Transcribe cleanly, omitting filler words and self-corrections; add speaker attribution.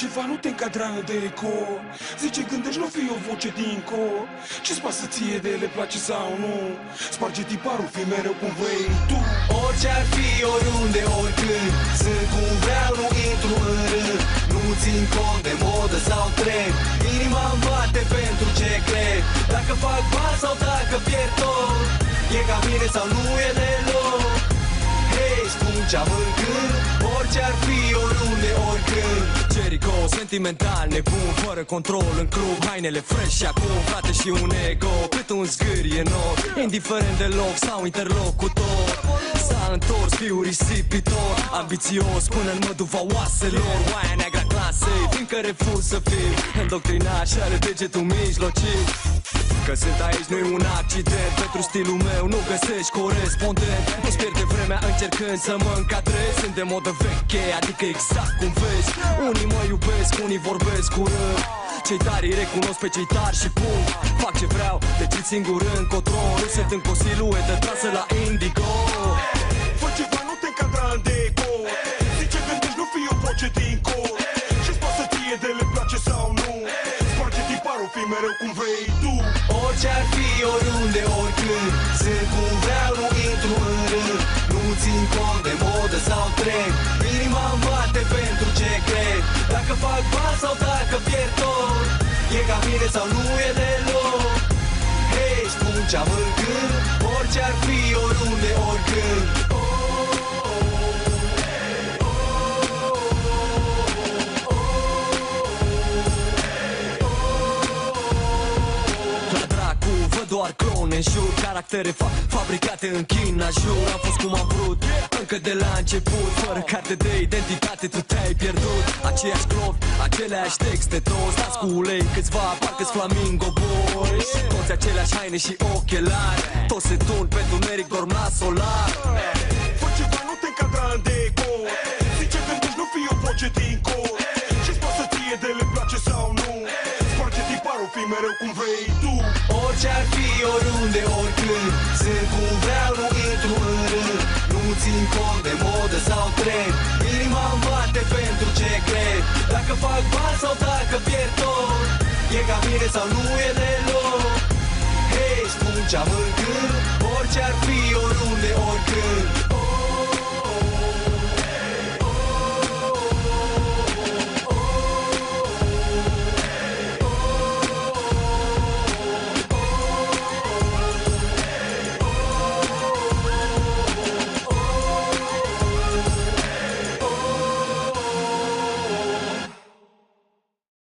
Speaker 1: ceva, nu te încadra în decor. Zice, gândești, nu fi o voce din cor. Ce-ți pasă ție de le place sau nu? Sparge tiparul, fii mereu cum vrei tu.
Speaker 2: Orice ar fi, oriunde, oricând, sunt cum vreau, nu intru în rând. Nu țin cont de modă sau trend. Inima îmi bate pentru ce cred. Dacă fac bani sau dacă pierd tot, e ca mine sau nu e deloc. Hei, spun ce-am în gând, orice ar fi, oriunde, oricând.
Speaker 3: Jericho, sentimental, nebun, fără control în club, hainele fresh și acum, frate, și un ego cât un zgârie nou, indiferent de loc sau interlocutor. S-a întors, fiu risipitor, ambițios până în măduva oaselor. Oaia neagra clasei, fiindcă refuz să fiu îndoctrinat și are degetul mijlociu. Că sunt aici, nu-i un accident. Pentru stilul meu nu găsești corespondent. Nu-ți pierde vremea încercând să mă încadrez. Sunt de modă veche, adică exact cum vezi. Unii mă iubesc, unii vorbesc urât. Cei tari îi recunosc pe cei tari și punct. Fac ce vreau, decid singur încotro. Nu sunt încă o siluetă trasă la indigo.
Speaker 1: Fă ceva, nu te încadra în decor. Zice, gândești, nu fi o voce din cor. Ce-ți pasă ție de le place sau nu? Sparge tiparul, fii mereu cum vrei tu.
Speaker 2: Orice ar fi, oriunde, oricând, sunt cum vreau, nu intru în rând. Nu țin cont de modă sau trend. Inima îmi bate pentru ce cred. Dacă fac bani sau dacă pierd tot, e ca mine sau nu e deloc. Hei, spun ce-am în gând, orice ar fi, oriunde, oricând.
Speaker 3: Doar clone în jur, caractere fabricate în China, jur. Am fost cum am vrut, încă de la început. Fără carte de identitate tu te-ai pierdut. Aceiași clopi, aceleași texte, toți dați cu ulei, câțiva parcă-s flamingo boys. Toți aceleași haine și ochelari, toți se tun pe tuneric, dorm la solar.
Speaker 1: Fă ceva, nu te încadra în decor. Zice, gândești, nu fi o voce din cor. Ce-ți pasă ție de le place sau nu? Sparge tiparul, fii mereu cum vrei tu.
Speaker 2: Orice ar fi, oriunde, oricând, sunt cum vreau, nu intru în rând. Nu țin cont de modă sau trend. Inima îmi bate pentru ce cred. Dacă fac bani sau dacă pierd tot, e ca mine sau nu e deloc. Hei, spun ce-am în gând, orice ar fi,